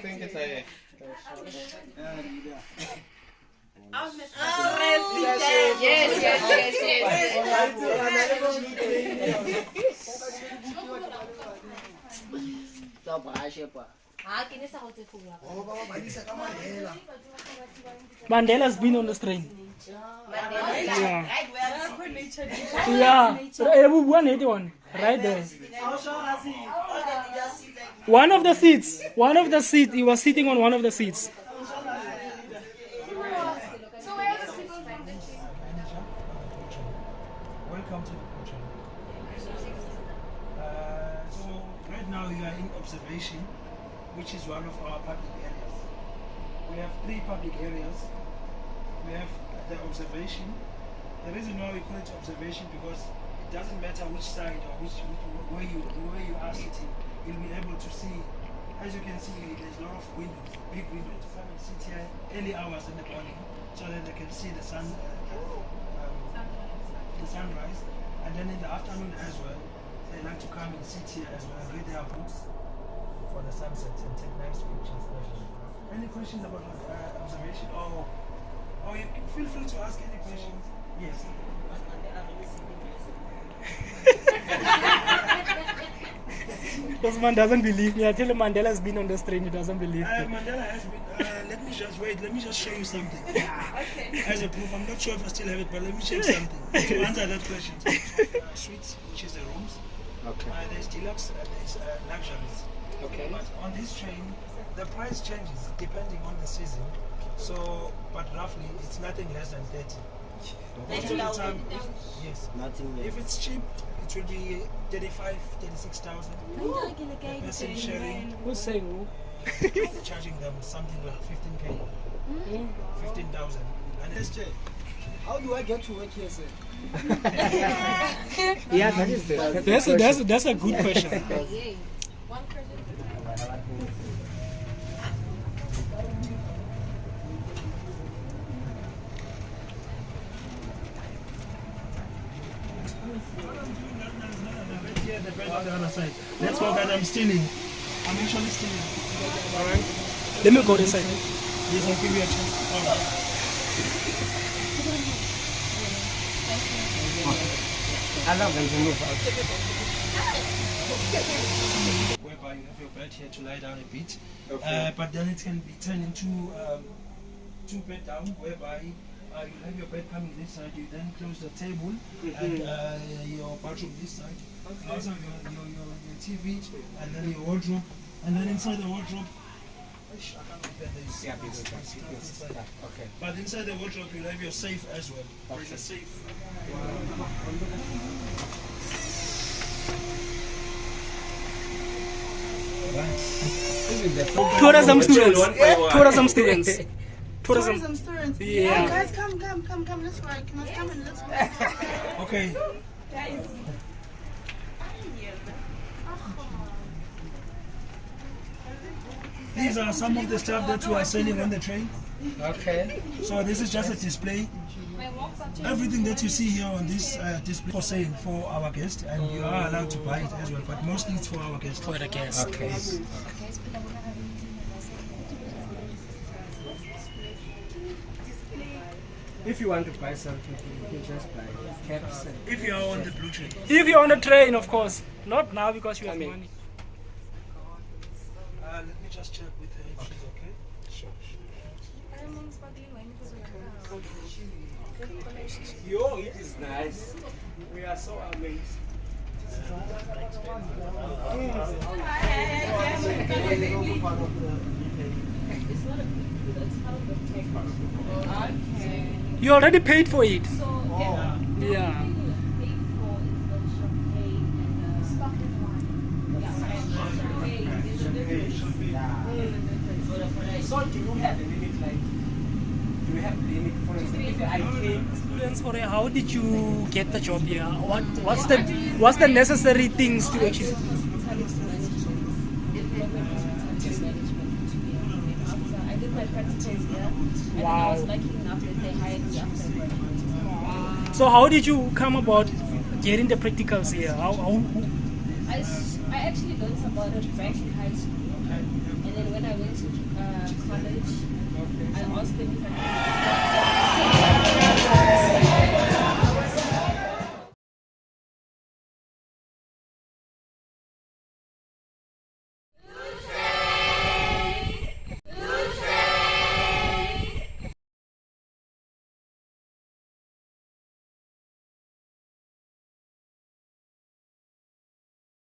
think it's a... Mandela's been on the train. Right there. One of the seats, he was sitting on one of the seats. Welcome to the country. So right now you are in observation, which is one of our public areas. We have 3 public areas. We have the observation. The reason why we call it observation because it doesn't matter which side or where you are sitting, you'll be able to see. As you can see, there's a lot of windows, big windows. Some will sit here early hours in the morning so that they can see the sunrise, and then in the afternoon as well, they like to come and sit here as well, read their books for the sunset and take nice pictures. Any questions about observation? Or you can feel free to ask any questions. Yes. This man doesn't believe me. I tell him Mandela's been on the train, he doesn't believe me. Mandela has been, let me just show you something. As a proof, I'm not sure if I still have it, but let me check something. To answer that question. Suites, which is the rooms. Okay. There's deluxe and there's luxuries. Okay. But on this train, the price changes depending on the season. So, but roughly, it's nothing less than 30. Most of the time, yes. Nothing less. If it's cheap, it will be 35, 36,000. Person sharing. Who's saying Charging them something like 15k, 15,000. And SJ, how do I get to work here, sir? Yeah, that is that's a good question. the bed on the other side. Let's go, guys. I'm stealing. I'm actually stealing. Alright. Let me go this side. Yes, I'll give you a chance. I love them to move out. Whereby you have your bed here to lie down a bit. Okay. But then it can be turned into 2 bed down, whereby you have your bed coming this side, you then close the table and your bathroom this side. Okay. Also your TV and then your wardrobe, and then inside the wardrobe, I can't open this. Yeah, because okay. But inside the wardrobe you'll have your safe as well. Okay. There's a safe. Tourism students. Tourism students. Tourism students. Yeah. Oh, guys, come. Let's work. Let's come and let's work. Okay. Guys. These are some of the stuff that we are selling on the train. Okay. So this is just a display. Everything that you see here on this display for sale for our guests, and you are allowed to buy it as well, but mostly it's for our guests. For the guests. Okay. If you want to buy something, you can just buy caps. If you are on the blue train. If you're on the train, of course. Not now because you have money. Let me just check with her if she's okay. Sure. Yo, it is nice. We are so amazed. You already paid for it. Yeah. So do you have a limit, like, do you have a limit? For example, if I came... Students, how did you get the job here? What's the necessary things to actually... I did my practicals here, and Wow. I was lucky enough that they hired me afterwards. So how did you come about getting the practicals here? I actually learned about it back in high school. Okay. And then when I went to college, I asked them if I could.